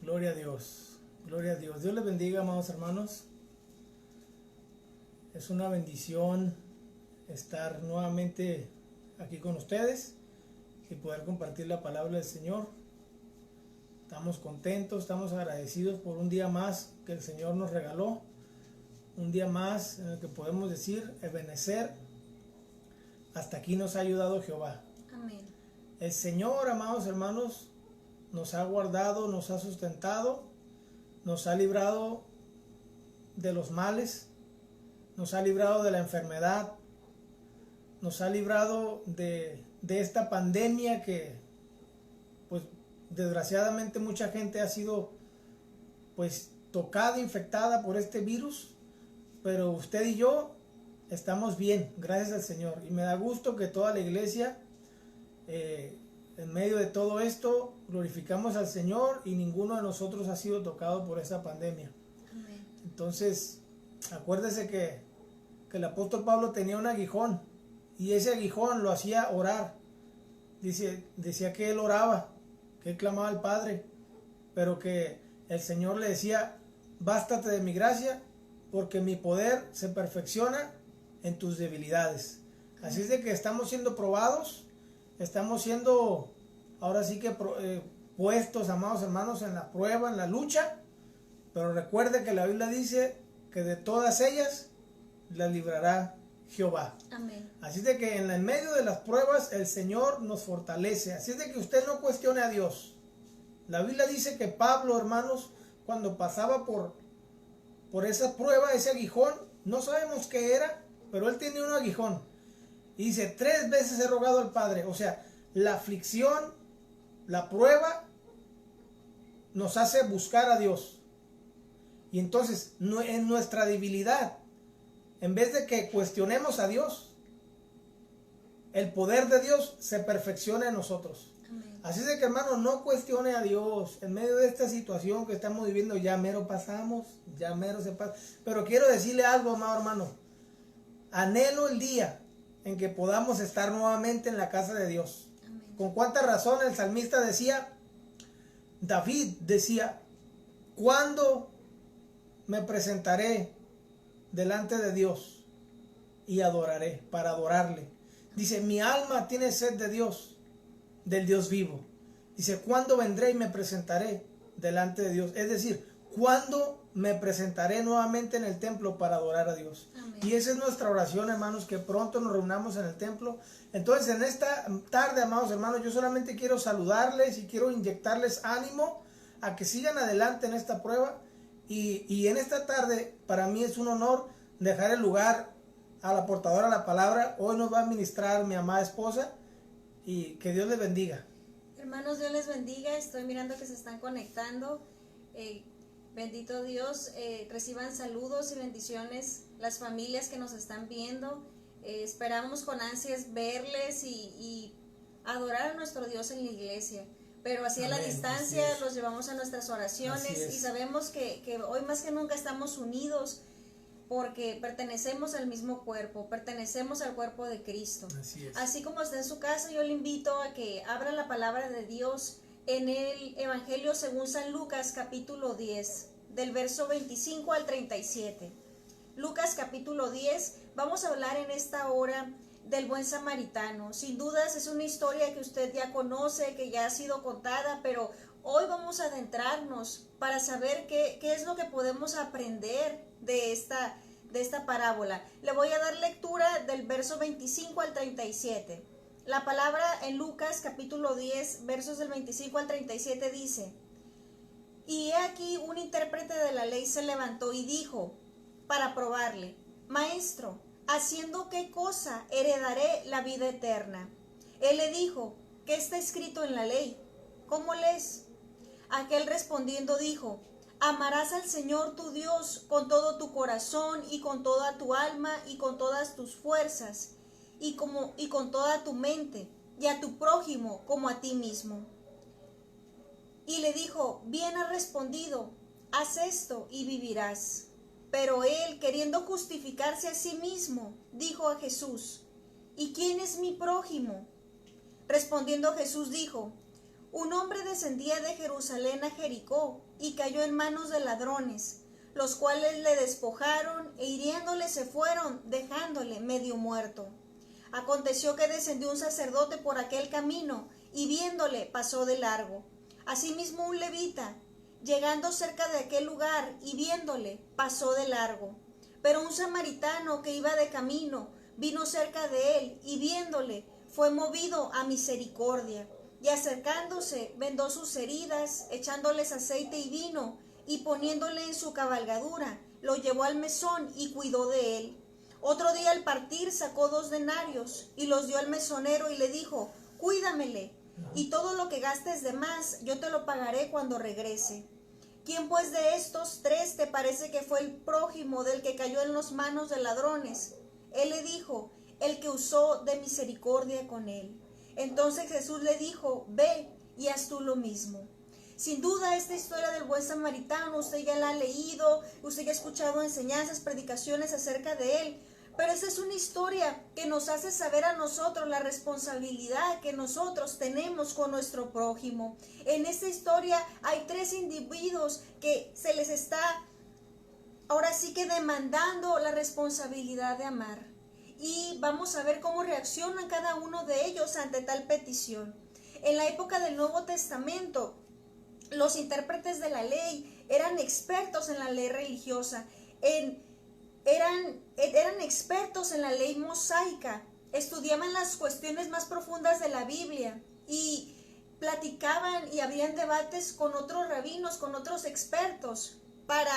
Gloria a Dios, gloria a Dios. Dios les bendiga, amados hermanos. Es una bendición estar nuevamente aquí con ustedes y poder compartir la palabra del Señor. Estamos contentos, estamos agradecidos por un día más que el Señor nos regaló. Un día más en el que podemos decir, Ebenezer, hasta aquí nos ha ayudado Jehová. Amén. El Señor, amados hermanos, nos ha guardado, nos ha sustentado, nos ha librado de los males, nos ha librado de la enfermedad, nos ha librado de esta pandemia que, pues, desgraciadamente mucha gente ha sido, pues, tocada, infectada por este virus, pero usted y yo estamos bien, gracias al Señor. Y me da gusto que toda la iglesia, en medio de todo esto, glorificamos al Señor y ninguno de nosotros ha sido tocado por esa pandemia. Amén. Entonces, acuérdese que el apóstol Pablo tenía un aguijón y ese aguijón lo hacía orar. Decía que él oraba, que él clamaba al Padre, pero que el Señor le decía, bástate de mi gracia, porque mi poder se perfecciona en tus debilidades. Así es de que estamos siendo probados, estamos siendo ahora sí que puestos, amados hermanos, en la prueba, en la lucha, pero recuerde que la Biblia dice que de todas ellas las librará Jehová. Amén. Así es de que en medio de las pruebas el Señor nos fortalece. Así es de que usted no cuestione a Dios. La Biblia dice que Pablo, hermanos, cuando pasaba por esa prueba, ese aguijón, no sabemos qué era, pero él tenía un aguijón. Y dice, 3 veces he rogado al Padre. O sea, la aflicción, la prueba, nos hace buscar a Dios. Y entonces, en nuestra debilidad, en vez de que cuestionemos a Dios, el poder de Dios se perfecciona en nosotros. Amén. Así es de que, hermano, no cuestione a Dios. En medio de esta situación que estamos viviendo, ya mero pasamos, ya mero se pasa. Pero quiero decirle algo, amado hermano. Anhelo el día en que podamos estar nuevamente en la casa de Dios. Amén. Con cuánta razón el salmista decía, David decía, ¿cuándo me presentaré delante de Dios y adoraré, para adorarle? Dice, mi alma tiene sed de Dios, del Dios vivo. Dice, ¿cuándo vendré y me presentaré delante de Dios? Es decir, ¿cuándo me presentaré nuevamente en el templo para adorar a Dios? Amén. Y esa es nuestra oración, hermanos, que pronto nos reunamos en el templo. Entonces, en esta tarde, amados hermanos, yo solamente quiero saludarles y quiero inyectarles ánimo a que sigan adelante en esta prueba. Y en esta tarde, para mí es un honor dejar el lugar a la portadora de la palabra. Hoy nos va a ministrar mi amada esposa y que Dios les bendiga. Hermanos, Dios les bendiga. Estoy mirando que se están conectando. Bendito Dios. Reciban saludos y bendiciones las familias que nos están viendo. Esperamos con ansias verles y adorar a nuestro Dios en la iglesia. Pero así a la Amén, distancia así es. los llevamos a nuestras Así oraciones es. y sabemos que hoy más que nunca estamos unidos porque pertenecemos al mismo cuerpo, pertenecemos al cuerpo de Cristo. Así es. Así como está en su casa, yo le invito a que abra la palabra de Dios en el Evangelio según San Lucas capítulo 10, del verso 25 al 37. Lucas capítulo 10, vamos a hablar en esta hora del buen samaritano. Sin dudas es una historia que usted ya conoce, que ya ha sido contada, pero hoy vamos a adentrarnos para saber qué es lo que podemos aprender de esta parábola. Le voy a dar lectura del verso 25 al 37. La palabra en Lucas capítulo 10, versos del 25 al 37 dice: Y he aquí un intérprete de la ley se levantó y dijo, para probarle, Maestro, ¿haciendo qué cosa heredaré la vida eterna? Él le dijo, ¿qué está escrito en la ley? ¿Cómo lees? Aquel respondiendo dijo, amarás al Señor tu Dios con todo tu corazón y con toda tu alma y con todas tus fuerzas y con toda tu mente y a tu prójimo como a ti mismo. Y le dijo, bien has respondido, haz esto y vivirás. Pero él, queriendo justificarse a sí mismo, dijo a Jesús, ¿y quién es mi prójimo? Respondiendo Jesús dijo, un hombre descendía de Jerusalén a Jericó y cayó en manos de ladrones, los cuales le despojaron e hiriéndole se fueron, dejándole medio muerto. Aconteció que descendió un sacerdote por aquel camino y viéndole pasó de largo. Asimismo un levita, llegando cerca de aquel lugar y viéndole, pasó de largo. Pero un samaritano que iba de camino vino cerca de él y viéndole, fue movido a misericordia. Y acercándose, vendó sus heridas, echándoles aceite y vino, y poniéndole en su cabalgadura, lo llevó al mesón y cuidó de él. Otro día al partir sacó 2 denarios y los dio al mesonero y le dijo, cuídamele, y todo lo que gastes de más yo te lo pagaré cuando regrese. ¿Quién pues de estos 3 te parece que fue el prójimo del que cayó en las manos de ladrones? Él le dijo, el que usó de misericordia con él. Entonces Jesús le dijo, ve y haz tú lo mismo. Sin duda esta historia del buen samaritano, usted ya la ha leído, usted ya ha escuchado enseñanzas, predicaciones acerca de él, pero esta es una historia que nos hace saber a nosotros la responsabilidad que nosotros tenemos con nuestro prójimo. En esta historia hay 3 individuos que se les está ahora sí que demandando la responsabilidad de amar. Y vamos a ver cómo reaccionan cada uno de ellos ante tal petición. En la época del Nuevo Testamento, los intérpretes de la ley eran expertos en la ley religiosa, eran expertos en la ley mosaica, estudiaban las cuestiones más profundas de la Biblia y platicaban y habían debates con otros rabinos, con otros expertos, para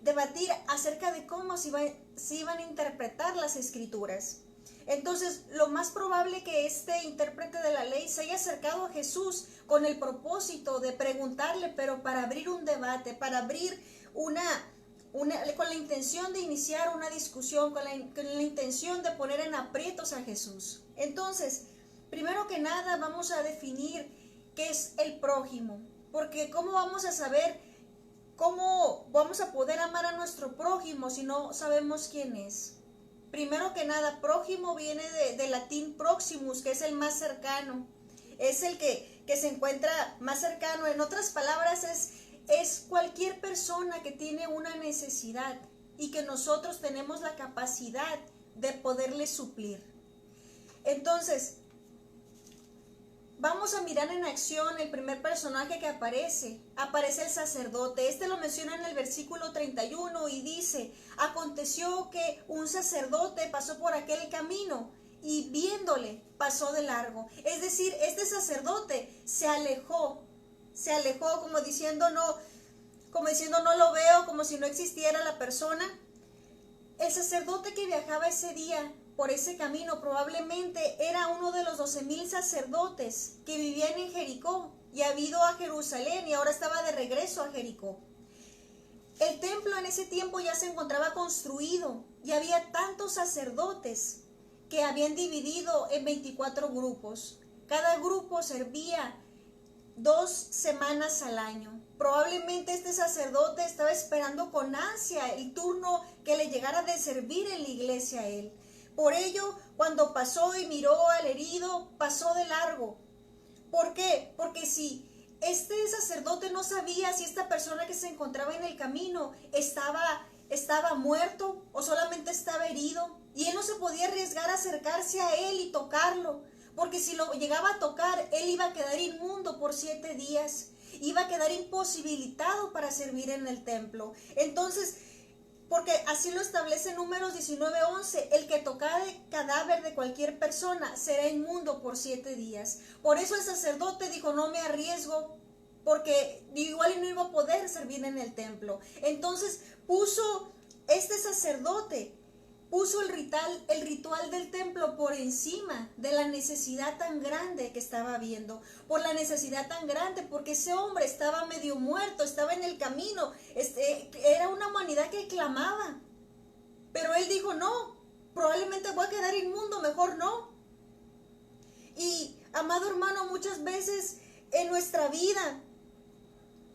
debatir acerca de cómo se iban a interpretar las escrituras. Entonces, lo más probable que este intérprete de la ley se haya acercado a Jesús con el propósito de preguntarle, pero para abrir un debate, para abrir con la intención de iniciar una discusión, con la intención de poner en aprietos a Jesús. Entonces, primero que nada vamos a definir qué es el prójimo, porque ¿cómo vamos a saber, cómo vamos a poder amar a nuestro prójimo si no sabemos quién es? Primero que nada, prójimo viene del latín proximus, que es el más cercano, es el que se encuentra más cercano. En otras palabras, es cualquier persona que tiene una necesidad y que nosotros tenemos la capacidad de poderle suplir. Entonces, vamos a mirar en acción el primer personaje que aparece el sacerdote. Este lo menciona en el versículo 31 y dice, aconteció que un sacerdote pasó por aquel camino y viéndole pasó de largo. Es decir, este sacerdote se alejó como diciendo no lo veo, como si no existiera la persona. El sacerdote que viajaba ese día por ese camino probablemente era uno de los 12,000 sacerdotes que vivían en Jericó y había ido a Jerusalén y ahora estaba de regreso a Jericó. El templo en ese tiempo ya se encontraba construido y había tantos sacerdotes que habían dividido en 24 grupos. Cada grupo servía 2 semanas al año. Probablemente este sacerdote estaba esperando con ansia el turno que le llegara de servir en la iglesia a él. Por ello, cuando pasó y miró al herido, pasó de largo. ¿Por qué? Porque si este sacerdote no sabía si esta persona que se encontraba en el camino estaba muerto o solamente estaba herido, y él no se podía arriesgar a acercarse a él y tocarlo, porque si lo llegaba a tocar, él iba a quedar inmundo por 7 días, iba a quedar imposibilitado para servir en el templo. Entonces, porque así lo establece Números 19:11, el que tocara el cadáver de cualquier persona será inmundo por 7 días. Por eso el sacerdote dijo, no me arriesgo, porque igual no iba a poder servir en el templo. Entonces este sacerdote puso el ritual del templo por encima de la necesidad tan grande que estaba viendo, por la necesidad tan grande, porque ese hombre estaba medio muerto, estaba en el camino, era una humanidad que clamaba, pero él dijo, no, probablemente voy a quedar inmundo, mejor no. Y, amado hermano, muchas veces en nuestra vida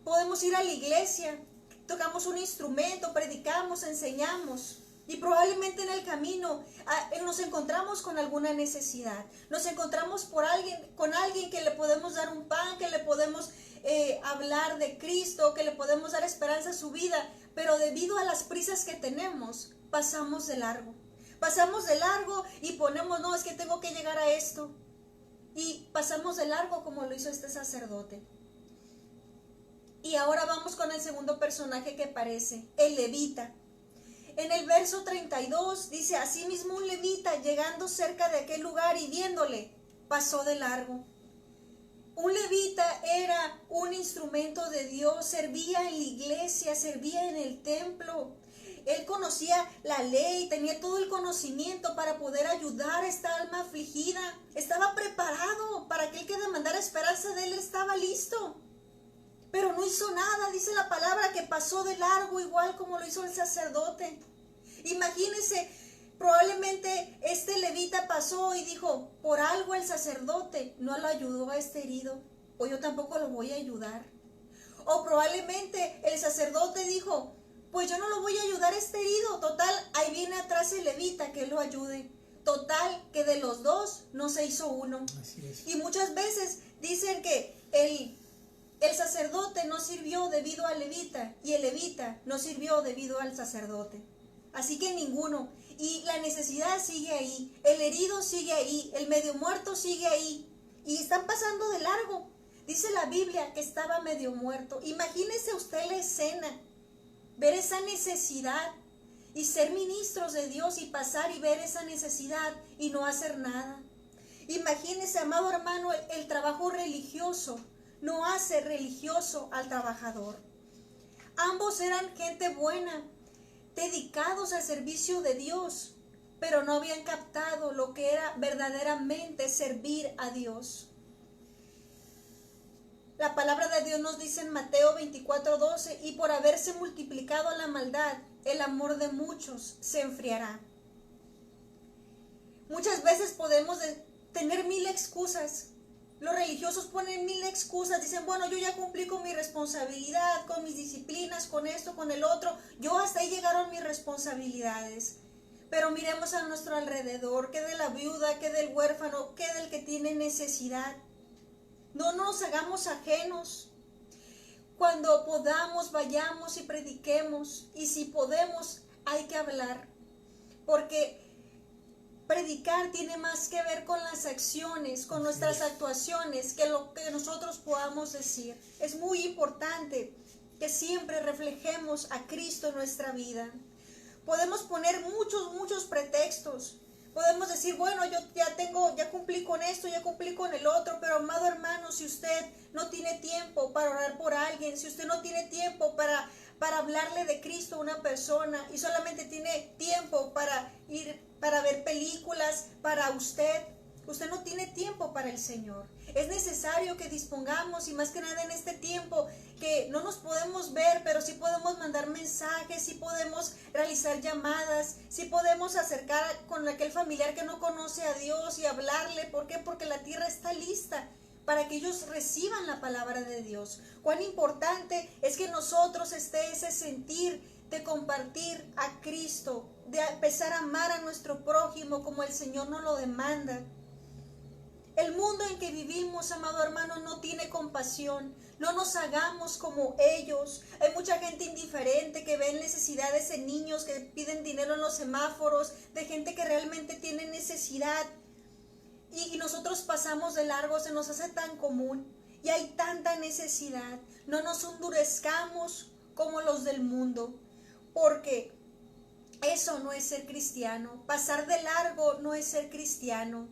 podemos ir a la iglesia, tocamos un instrumento, predicamos, enseñamos, Y probablemente en el camino nos encontramos con alguna necesidad. Nos encontramos con alguien que le podemos dar un pan, que le podemos hablar de Cristo, que le podemos dar esperanza a su vida. Pero debido a las prisas que tenemos, pasamos de largo. Pasamos de largo y ponemos, no, es que tengo que llegar a esto. Y pasamos de largo como lo hizo este sacerdote. Y ahora vamos con el segundo personaje que aparece, el levita. En el verso 32 dice, asimismo un levita llegando cerca de aquel lugar y viéndole, pasó de largo. Un levita era un instrumento de Dios, servía en la iglesia, servía en el templo. Él conocía la ley, tenía todo el conocimiento para poder ayudar a esta alma afligida. Estaba preparado para aquel que demandara esperanza de él, estaba listo. Pero no hizo nada, dice la palabra que pasó de largo igual como lo hizo el sacerdote. Imagínense, probablemente este levita pasó y dijo, por algo el sacerdote no lo ayudó a este herido, o yo tampoco lo voy a ayudar. O probablemente el sacerdote dijo, pues yo no lo voy a ayudar a este herido, total, ahí viene atrás el levita que lo ayude. Total, que de los dos no se hizo uno. Así es. Y muchas veces dicen que el sacerdote no sirvió debido al levita y el levita no sirvió debido al sacerdote. Así que ninguno. Y la necesidad sigue ahí, el herido sigue ahí, el medio muerto sigue ahí. Y están pasando de largo. Dice la Biblia que estaba medio muerto. Imagínese usted la escena, ver esa necesidad y ser ministros de Dios y pasar y ver esa necesidad y no hacer nada. Imagínese, amado hermano, el trabajo religioso no hace religioso al trabajador. Ambos eran gente buena, dedicados al servicio de Dios, pero no habían captado lo que era verdaderamente servir a Dios. La palabra de Dios nos dice en Mateo 24:12, y por haberse multiplicado la maldad, el amor de muchos se enfriará. Muchas veces podemos tener 1000 excusas. Los religiosos ponen 1000 excusas, dicen, bueno, yo ya cumplí con mi responsabilidad, con mis disciplinas, con esto, con el otro, yo hasta ahí llegaron mis responsabilidades. Pero miremos a nuestro alrededor, qué de la viuda, qué del huérfano, qué del que tiene necesidad. No nos hagamos ajenos. Cuando podamos, vayamos y prediquemos, y si podemos, hay que hablar, porque predicar tiene más que ver con las acciones, con nuestras actuaciones, que lo que nosotros podamos decir. Es muy importante que siempre reflejemos a Cristo en nuestra vida. Podemos poner muchos pretextos. Podemos decir, bueno, yo ya cumplí con esto, ya cumplí con el otro, pero amado hermano, si usted no tiene tiempo para orar por alguien, si usted no tiene tiempo para hablarle de Cristo a una persona y solamente tiene tiempo para ver películas para usted no tiene tiempo para el Señor. Es necesario que dispongamos, y más que nada en este tiempo que no nos podemos ver, pero sí podemos mandar mensajes, sí podemos realizar llamadas, sí podemos acercar con aquel familiar que no conoce a Dios y hablarle. ¿Por qué? Porque la tierra está lista para que ellos reciban la palabra de Dios. Cuán importante es que nosotros esté ese sentir de compartir a Cristo, de empezar a amar a nuestro prójimo como el Señor nos lo demanda. El mundo en que vivimos, amado hermano, no tiene compasión. No nos hagamos como ellos. Hay mucha gente indiferente que ve necesidades en niños que piden dinero en los semáforos, de gente que realmente tiene necesidad. Y nosotros pasamos de largo, se nos hace tan común. Y hay tanta necesidad. No nos endurezcamos como los del mundo, porque eso no es ser cristiano. Pasar de largo no es ser cristiano.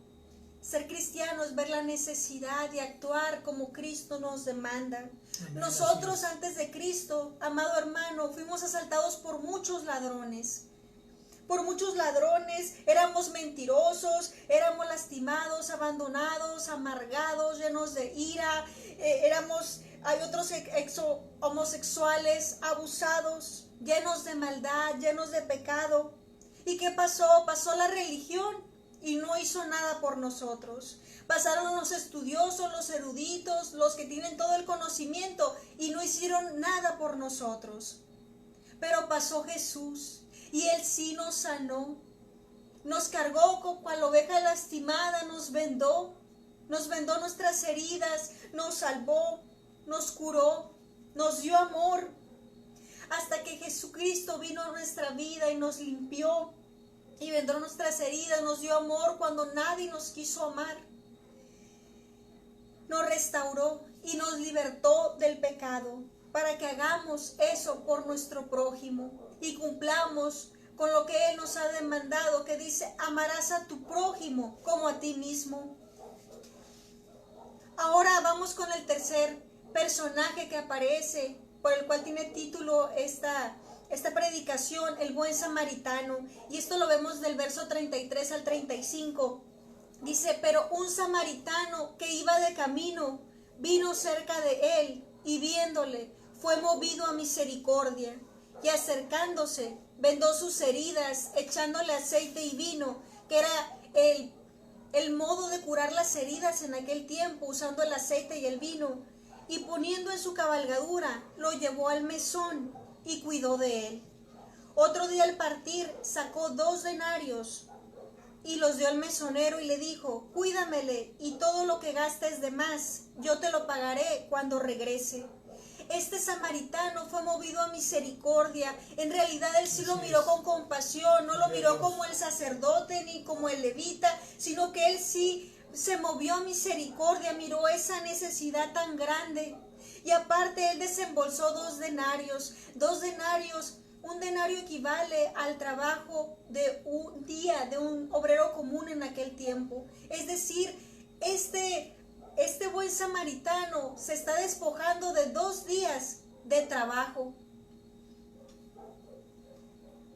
Ser cristiano es ver la necesidad y actuar como Cristo nos demanda. Amén. Nosotros antes de Cristo, amado hermano, fuimos asaltados por muchos ladrones. Por muchos ladrones, éramos mentirosos, éramos lastimados, abandonados, amargados, llenos de ira. Hay otros homosexuales, abusados, llenos de maldad, llenos de pecado. ¿Y qué pasó? Pasó la religión y no hizo nada por nosotros. Pasaron los estudiosos, los eruditos, los que tienen todo el conocimiento, y no hicieron nada por nosotros. Pero pasó Jesús. y Él sí nos sanó. Nos cargó como cual oveja lastimada, nos vendó nuestras heridas, nos salvó, nos curó, nos dio amor, hasta que Jesucristo vino a nuestra vida y nos limpió y vendó nuestras heridas, nos dio amor cuando nadie nos quiso amar. Nos restauró y nos libertó del pecado para que hagamos eso por nuestro prójimo y cumplamos con lo que Él nos ha demandado, que dice: amarás a tu prójimo como a ti mismo. Ahora vamos con el tercer personaje que aparece, por el cual tiene título esta predicación, el buen samaritano. Y esto lo vemos del verso 33 al 35. Dice: pero un samaritano que iba de camino vino cerca de él, y viéndole fue movido a misericordia, y acercándose vendó sus heridas, echándole aceite y vino, que era el modo de curar las heridas en aquel tiempo, usando el aceite y el vino, y poniendo en su cabalgadura, lo llevó al mesón y cuidó de él. Otro día al partir sacó 2 denarios y los dio al mesonero y le dijo: cuídamele, y todo lo que gastes de más, yo te lo pagaré cuando regrese. Este samaritano fue movido a misericordia. En realidad él sí lo miró con compasión, no lo miró como el sacerdote ni como el levita, sino que él sí se movió a misericordia, miró esa necesidad tan grande. Y aparte él desembolsó 2 denarios. 2 denarios, un denario equivale al trabajo de un día de un obrero común en aquel tiempo. Es decir, este buen samaritano se está despojando de 2 días de trabajo.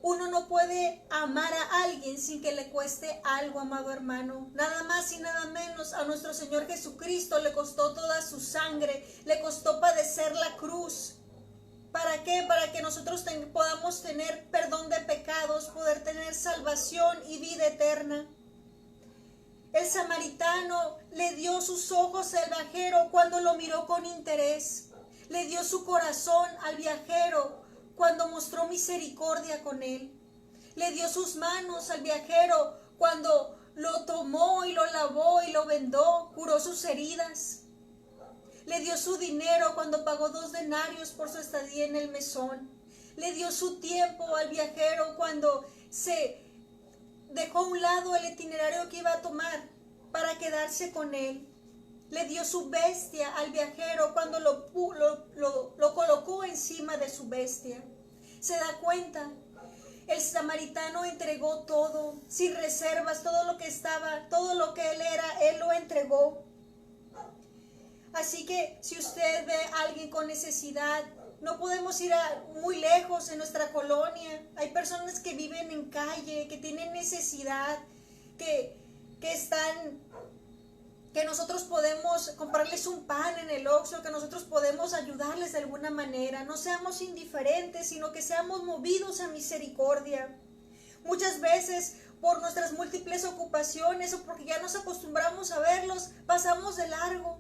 Uno no puede amar a alguien sin que le cueste algo, amado hermano. Nada más y nada menos a nuestro Señor Jesucristo le costó toda su sangre, le costó padecer la cruz. ¿Para qué? Para que nosotros podamos tener perdón de pecados, poder tener salvación y vida eterna. El samaritano le dio sus ojos al viajero cuando lo miró con interés. Le dio su corazón al viajero cuando mostró misericordia con él. Le dio sus manos al viajero cuando lo tomó y lo lavó y lo vendó, curó sus heridas. Le dio su dinero cuando pagó 2 denarios por su estadía en el mesón. Le dio su tiempo al viajero cuando se dejó a un lado el itinerario que iba a tomar para quedarse con él. Le dio su bestia al viajero cuando lo colocó encima de su bestia. ¿Se da cuenta? El samaritano entregó todo, sin reservas, todo lo que estaba, todo lo que él era, él lo entregó. Así que si usted ve a alguien con necesidad, no podemos ir muy lejos en nuestra colonia. Hay personas que viven en calle, que tienen necesidad, que nosotros podemos comprarles un pan en el Oxxo, que nosotros podemos ayudarles de alguna manera. No seamos indiferentes, sino que seamos movidos a misericordia. Muchas veces, por nuestras múltiples ocupaciones o porque ya nos acostumbramos a verlos, pasamos de largo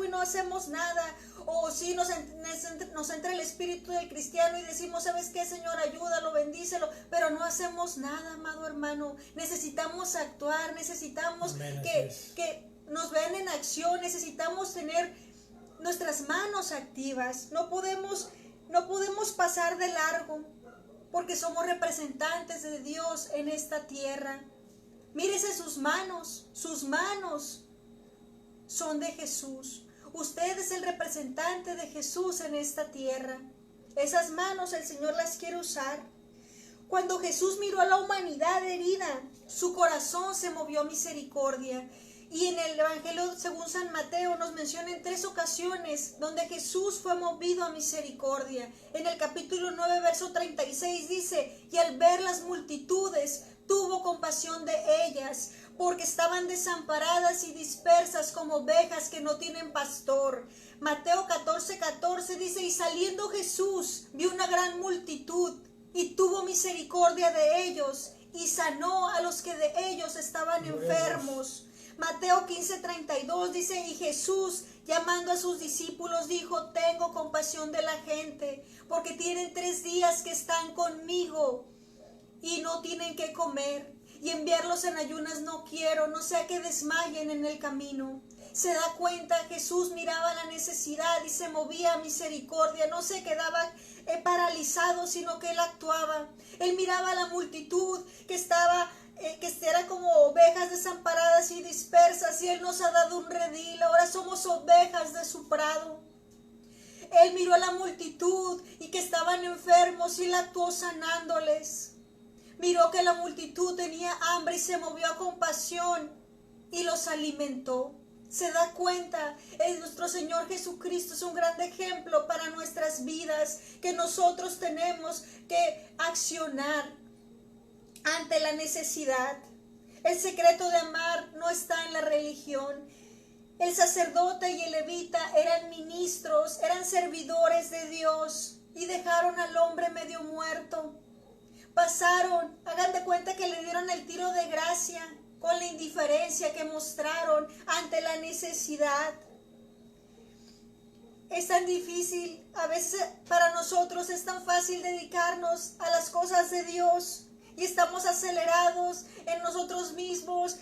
y no hacemos nada. O sí nos entra el espíritu del cristiano y decimos: ¿sabes qué, Señor? Ayúdalo, bendícelo, pero no hacemos nada, amado hermano. Necesitamos actuar, necesitamos que nos vean en acción, necesitamos tener nuestras manos activas. No podemos pasar de largo, porque somos representantes de Dios en esta tierra. Mírese sus manos son de Jesús. Usted es el representante de Jesús en esta tierra. Esas manos el Señor las quiere usar. Cuando Jesús miró a la humanidad herida, su corazón se movió a misericordia. Y en el Evangelio según San Mateo nos menciona en 3 ocasiones donde Jesús fue movido a misericordia. En el capítulo 9, verso 36 dice: y al ver las multitudes, tuvo compasión de ellas, porque estaban desamparadas y dispersas como ovejas que no tienen pastor. Mateo 14:14 dice: y saliendo Jesús vio una gran multitud y tuvo misericordia de ellos y sanó a los que de ellos estaban enfermos. Mateo 15:32 dice: y Jesús, llamando a sus discípulos, dijo: tengo compasión de la gente, porque tienen 3 días que están conmigo y no tienen que comer, y enviarlos en ayunas no quiero, no sea que desmayen en el camino. Se da cuenta, Jesús miraba la necesidad y se movía a misericordia, no se quedaba paralizado, sino que él actuaba. Él miraba a la multitud que estaba, que era como ovejas desamparadas y dispersas, y él nos ha dado un redil, ahora somos ovejas de su prado. Él miró a la multitud y que estaban enfermos y él actuó sanándoles. Miró que la multitud tenía hambre y se movió a compasión y los alimentó. Se da cuenta, nuestro Señor Jesucristo es un gran ejemplo para nuestras vidas, que nosotros tenemos que accionar ante la necesidad. El secreto de amar no está en la religión. El sacerdote y el levita eran ministros, eran servidores de Dios y dejaron al hombre medio muerto. Pasaron, hagan de cuenta que le dieron el tiro de gracia con la indiferencia que mostraron ante la necesidad. Es tan difícil, a veces para nosotros es tan fácil dedicarnos a las cosas de Dios y estamos acelerados en nosotros mismos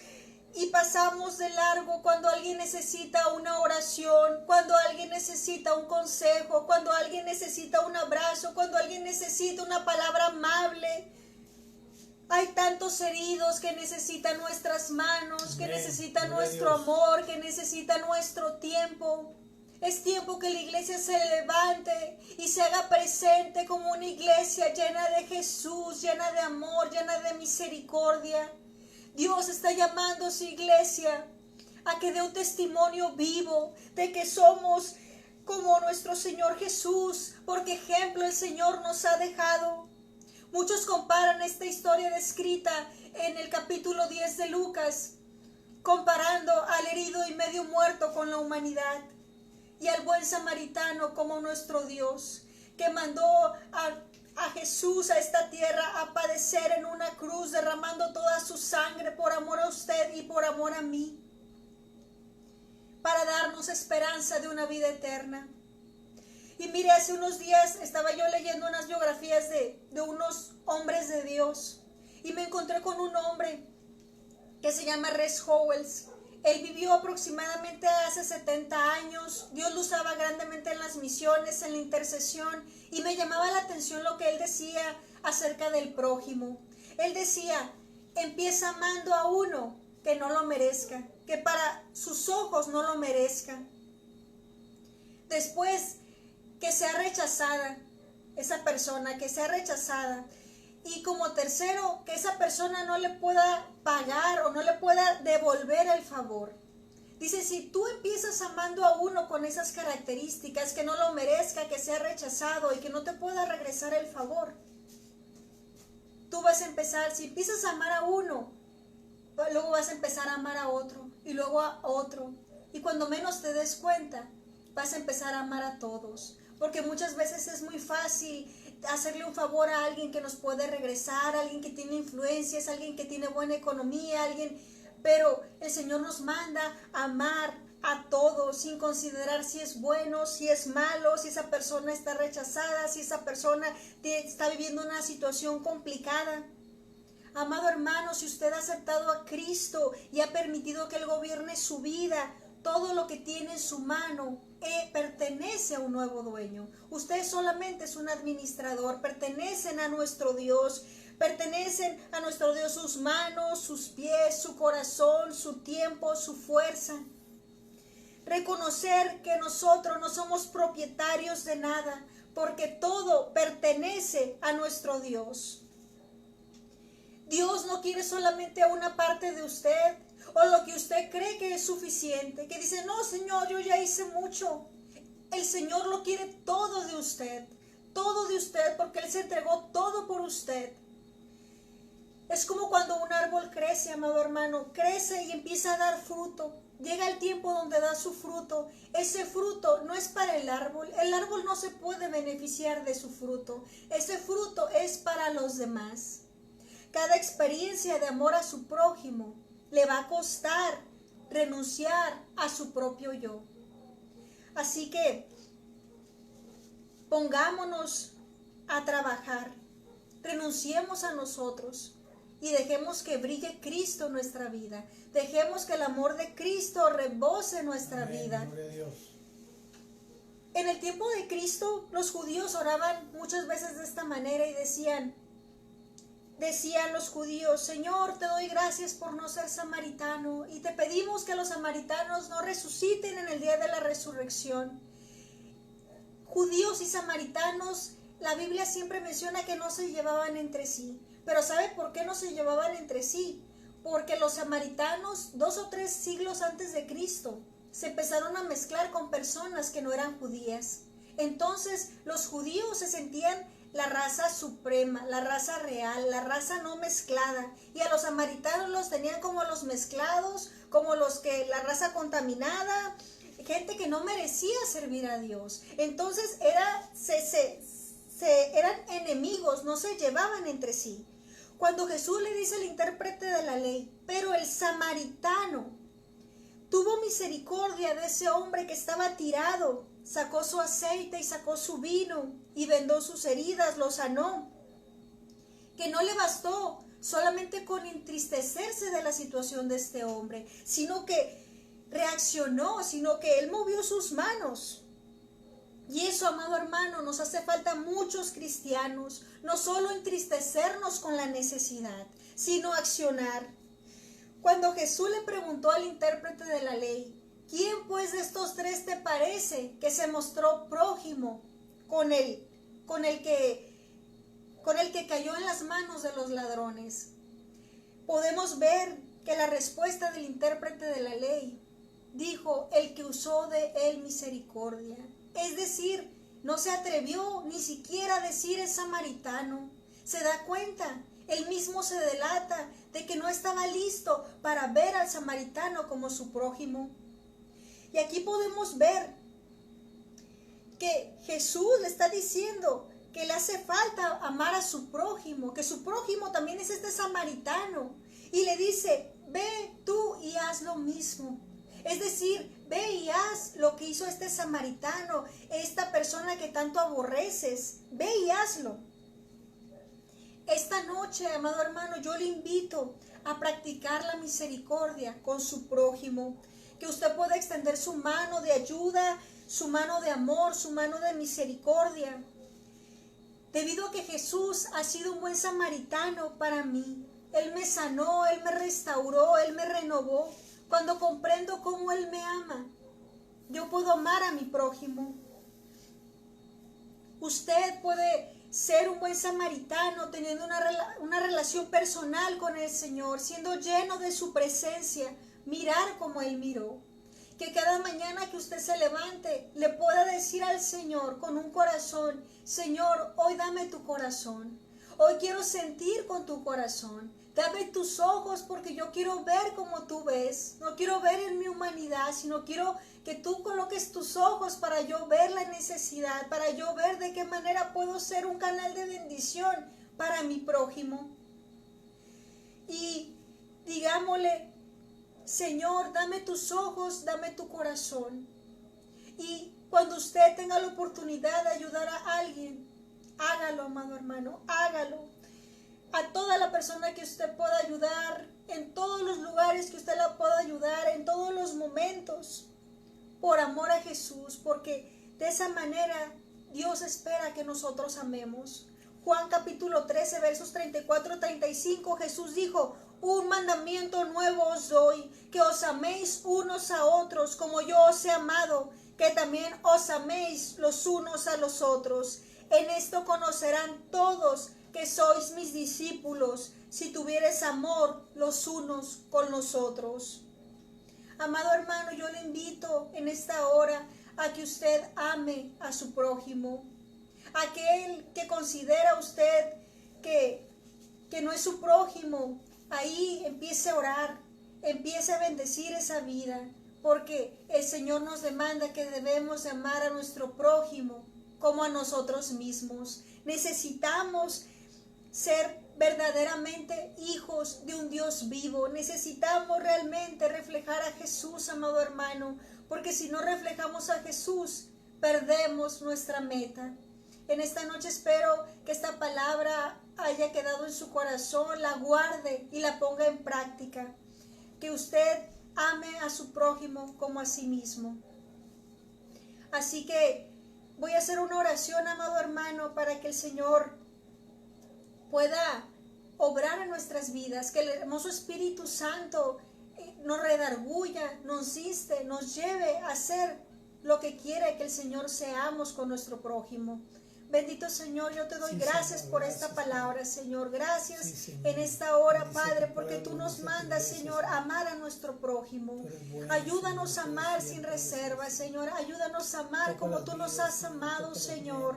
y pasamos de largo cuando alguien necesita una oración, cuando alguien necesita un consejo, cuando alguien necesita un abrazo, cuando alguien necesita una palabra amable. Hay tantos heridos que necesitan nuestras manos, que necesitan nuestro amor, que necesitan nuestro tiempo. Es tiempo que la iglesia se levante y se haga presente como una iglesia llena de Jesús, llena de amor, llena de misericordia. Dios está llamando a su iglesia a que dé un testimonio vivo de que somos como nuestro Señor Jesús, porque ejemplo el Señor nos ha dejado. Muchos comparan esta historia descrita en el capítulo 10 de Lucas, comparando al herido y medio muerto con la humanidad y al buen samaritano como nuestro Dios, que mandó a Jesús a esta tierra a padecer en una cruz, derramando toda su sangre por amor a usted y por amor a mí, para darnos esperanza de una vida eterna. Y mire, hace unos días estaba yo leyendo unas biografías de unos hombres de Dios y me encontré con un hombre que se llama Res Howells. Él vivió aproximadamente hace 70 años. Dios lo usaba grandemente en las misiones, en la intercesión, y me llamaba la atención lo que él decía acerca del prójimo. Él decía, empieza amando a uno que no lo merezca, que para sus ojos no lo merezca. Después, que sea rechazada esa persona, que sea rechazada. Y como tercero, que esa persona no le pueda pagar o no le pueda devolver el favor. Dice, si tú empiezas amando a uno con esas características, que no lo merezca, que sea rechazado y que no te pueda regresar el favor, tú vas a empezar, si empiezas a amar a uno, luego vas a empezar a amar a otro y luego a otro. Y cuando menos te des cuenta, vas a empezar a amar a todos. Porque muchas veces es muy fácil hacerle un favor a alguien que nos puede regresar, a alguien que tiene influencias, a alguien que tiene buena economía, pero el Señor nos manda a amar a todos sin considerar si es bueno, si es malo, si esa persona está rechazada, si esa persona está viviendo una situación complicada. Amado hermano, si usted ha aceptado a Cristo y ha permitido que Él gobierne su vida, todo lo que tiene en su mano pertenece a un nuevo dueño. Usted solamente es un administrador, pertenecen a nuestro Dios, sus manos, sus pies, su corazón, su tiempo, su fuerza. Reconocer que nosotros no somos propietarios de nada, porque todo pertenece a nuestro Dios. Dios no quiere solamente a una parte de usted, o lo que usted cree que es suficiente, que dice, no Señor, yo ya hice mucho. El Señor lo quiere todo de usted, porque Él se entregó todo por usted. Es como cuando un árbol crece, amado hermano, crece y empieza a dar fruto. Llega el tiempo donde da su fruto. Ese fruto no es para el árbol no se puede beneficiar de su fruto. Ese fruto es para los demás. Cada experiencia de amor a su prójimo le va a costar renunciar a su propio yo. Así que pongámonos a trabajar renunciemos a nosotros y dejemos que brille Cristo en nuestra vida. Dejemos que el amor de Cristo rebose nuestra vida. Gloria a Dios. En el tiempo de Cristo, los judíos oraban muchas veces de esta manera y decían los judíos: Señor, te doy gracias por no ser samaritano y te pedimos que los samaritanos no resuciten en el día de la resurrección. Judíos y samaritanos, la Biblia siempre menciona que no se llevaban entre sí. Pero ¿sabe por qué no se llevaban entre sí? Porque los samaritanos, 2 o 3 siglos antes de Cristo, se empezaron a mezclar con personas que no eran judías. Entonces los judíos se sentían la raza suprema, la raza real, la raza no mezclada, y a los samaritanos los tenían como los mezclados, como los que la raza contaminada, gente que no merecía servir a Dios. Entonces eran enemigos, no se llevaban entre sí. Cuando Jesús le dice al intérprete de la ley: pero el samaritano tuvo misericordia de ese hombre que estaba tirado, sacó su aceite y sacó su vino y vendó sus heridas, lo sanó. Que no le bastó solamente con entristecerse de la situación de este hombre, sino que reaccionó, sino que él movió sus manos. Y eso, amado hermano, nos hace falta muchos cristianos, no solo entristecernos con la necesidad, sino accionar. Cuando Jesús le preguntó al intérprete de la ley: ¿quién pues de estos 3 te parece que se mostró prójimo con el que cayó en las manos de los ladrones? Podemos ver que la respuesta del intérprete de la ley dijo: el que usó de él misericordia. Es decir, no se atrevió ni siquiera a decir es samaritano. ¿Se da cuenta? Él mismo se delata de que no estaba listo para ver al samaritano como su prójimo. Y aquí podemos ver que Jesús le está diciendo que le hace falta amar a su prójimo, que su prójimo también es este samaritano. Y le dice: ve tú y haz lo mismo. Es decir, ve y haz lo que hizo este samaritano, esta persona que tanto aborreces. Ve y hazlo. Esta noche, amado hermano, yo le invito a practicar la misericordia con su prójimo. Que usted pueda extender su mano de ayuda, su mano de amor, su mano de misericordia. Debido a que Jesús ha sido un buen samaritano para mí. Él me sanó, Él me restauró, Él me renovó. Cuando comprendo cómo Él me ama, yo puedo amar a mi prójimo. Usted puede ser un buen samaritano teniendo una relación personal con el Señor, siendo lleno de su presencia, mirar como Él miró. Que cada mañana que usted se levante, le pueda decir al Señor con un corazón: Señor, hoy dame tu corazón. Hoy quiero sentir con tu corazón. Dame tus ojos porque yo quiero ver como tú ves. No quiero ver en mi humanidad, sino quiero que tú coloques tus ojos para yo ver la necesidad, para yo ver de qué manera puedo ser un canal de bendición para mi prójimo. Y digámosle: Señor, dame tus ojos, dame tu corazón. Y cuando usted tenga la oportunidad de ayudar a alguien, hágalo, amado hermano, hágalo. A toda la persona que usted pueda ayudar, en todos los lugares que usted la pueda ayudar, en todos los momentos, por amor a Jesús, porque de esa manera Dios espera que nosotros amemos. Juan capítulo 13, versos 34-35, Jesús dijo: un mandamiento nuevo os doy, que os améis unos a otros como yo os he amado, que también os améis los unos a los otros. En esto conocerán todos que sois mis discípulos, si tuviereis amor los unos con los otros. Amado hermano, yo le invito en esta hora a que usted ame a su prójimo. Aquel que considera usted que no es su prójimo, ahí empiece a orar, empiece a bendecir esa vida, porque el Señor nos demanda que debemos de amar a nuestro prójimo como a nosotros mismos. Necesitamos ser verdaderamente hijos de un Dios vivo. Necesitamos realmente reflejar a Jesús, amado hermano, porque si no reflejamos a Jesús, perdemos nuestra meta. En esta noche espero que esta palabra haya quedado en su corazón, la guarde y la ponga en práctica. Que usted ame a su prójimo como a sí mismo. Así que voy a hacer una oración, amado hermano, para que el Señor pueda obrar en nuestras vidas, que el hermoso Espíritu Santo nos redarguya, nos insiste, nos lleve a hacer lo que quiere que el Señor seamos con nuestro prójimo. Bendito Señor, yo te doy gracias por esta palabra, Señor. Gracias en esta hora, Padre, porque tú nos mandas, Señor, a amar a nuestro prójimo. Ayúdanos a amar sin reserva, Señor. Ayúdanos a amar como tú nos has amado, Señor.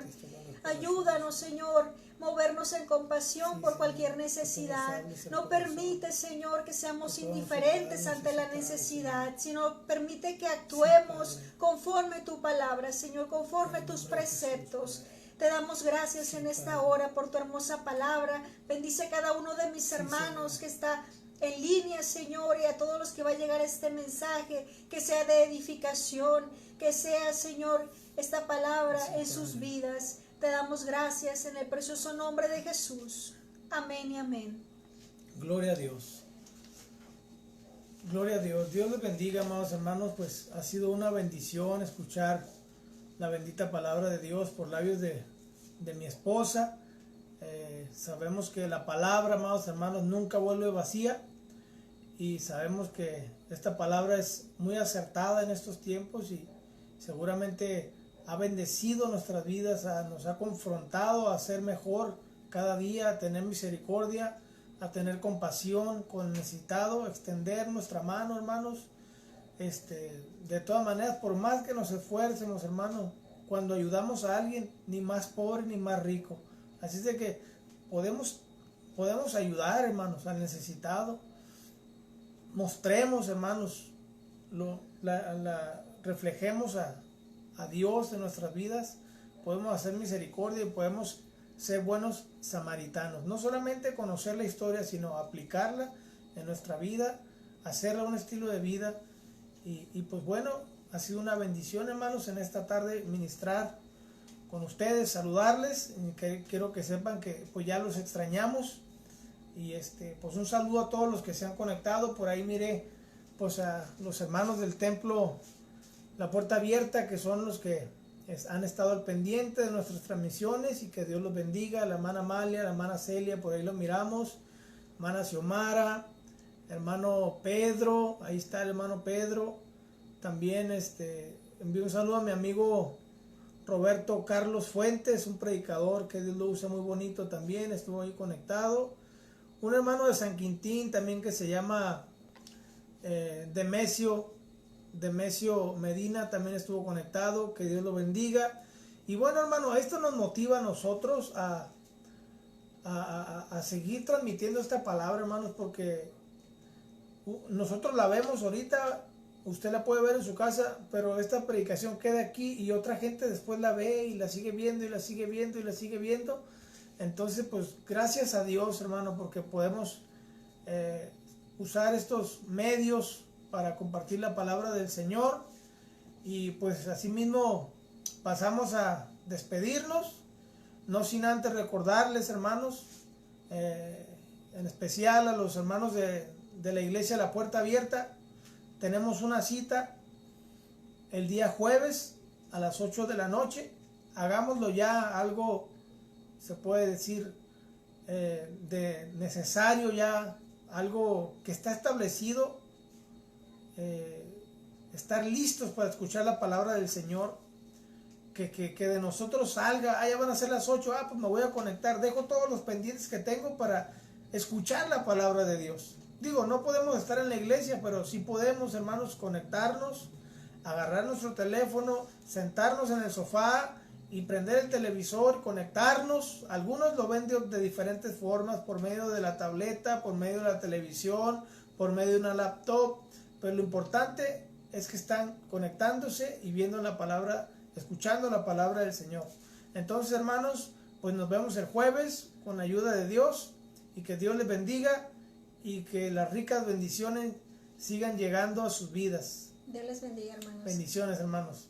Ayúdanos, Señor, movernos en compasión por cualquier necesidad. No permite, Señor, que seamos indiferentes ante la necesidad, sino permite que actuemos conforme tu palabra, Señor, conforme tus preceptos. Te damos gracias en esta hora por tu hermosa palabra. Bendice a cada uno de mis hermanos que está en línea, Señor, y a todos los que va a llegar este mensaje, que sea de edificación, que sea, Señor, esta palabra en sus vidas. Te damos gracias en el precioso nombre de Jesús. Amén y amén. Gloria a Dios. Gloria a Dios. Dios les bendiga, amados hermanos. Pues ha sido una bendición escuchar la bendita palabra de Dios por labios de mi esposa. Sabemos que la palabra, amados hermanos, nunca vuelve vacía, y sabemos que esta palabra es muy acertada en estos tiempos y seguramente ha bendecido nuestras vidas, nos ha confrontado a ser mejor cada día, a tener misericordia, a tener compasión con el necesitado, extender nuestra mano, hermanos. De todas maneras, por más que nos esfuercemos, hermanos, cuando ayudamos a alguien, ni más pobre ni más rico. Así es de que podemos ayudar, hermanos, al necesitado. Mostremos, hermanos, reflejemos a Dios en nuestras vidas. Podemos hacer misericordia y podemos ser buenos samaritanos. No solamente conocer la historia, sino aplicarla en nuestra vida, hacerla un estilo de vida. Y pues bueno, ha sido una bendición, hermanos, en esta tarde ministrar con ustedes, saludarles. Quiero que sepan que pues ya los extrañamos. Y pues un saludo a todos los que se han conectado. Por ahí miré pues a los hermanos del templo La Puerta Abierta, que son los que han estado al pendiente de nuestras transmisiones, y que Dios los bendiga. La hermana Amalia, la hermana Celia, por ahí los miramos, hermana Xiomara, hermano Pedro, ahí está el hermano Pedro. También envío un saludo a mi amigo Roberto Carlos Fuentes, un predicador que Dios lo usa muy bonito también, estuvo ahí conectado. Un hermano de San Quintín también que se llama Demesio Medina, también estuvo conectado, que Dios lo bendiga. Y bueno, hermano, esto nos motiva a nosotros a seguir transmitiendo esta palabra, hermanos, porque nosotros la vemos ahorita, usted la puede ver en su casa, pero esta predicación queda aquí y otra gente después la ve y la sigue viendo y la sigue viendo y la sigue viendo. Entonces, pues gracias a Dios, hermano, porque podemos usar estos medios para compartir la palabra del Señor. Y pues asimismo pasamos a despedirnos, no sin antes recordarles, hermanos, en especial a los hermanos de la iglesia La Puerta Abierta. Tenemos una cita el día jueves a las 8 de la noche. Hagámoslo ya algo, se puede decir, de necesario, ya algo que está establecido. Estar listos para escuchar la palabra del Señor, que de nosotros salga, ya van a ser las 8, pues me voy a conectar, dejo todos los pendientes que tengo para escuchar la palabra de Dios. Digo, no podemos estar en la iglesia, pero sí podemos, hermanos, conectarnos, agarrar nuestro teléfono, sentarnos en el sofá y prender el televisor, conectarnos. Algunos lo ven de diferentes formas, por medio de la tableta, por medio de la televisión, por medio de una laptop, pero lo importante es que están conectándose y viendo la palabra, escuchando la palabra del Señor. Entonces, hermanos, pues nos vemos el jueves con la ayuda de Dios, y que Dios les bendiga y que las ricas bendiciones sigan llegando a sus vidas. Dios les bendiga, hermanos. Bendiciones, hermanos.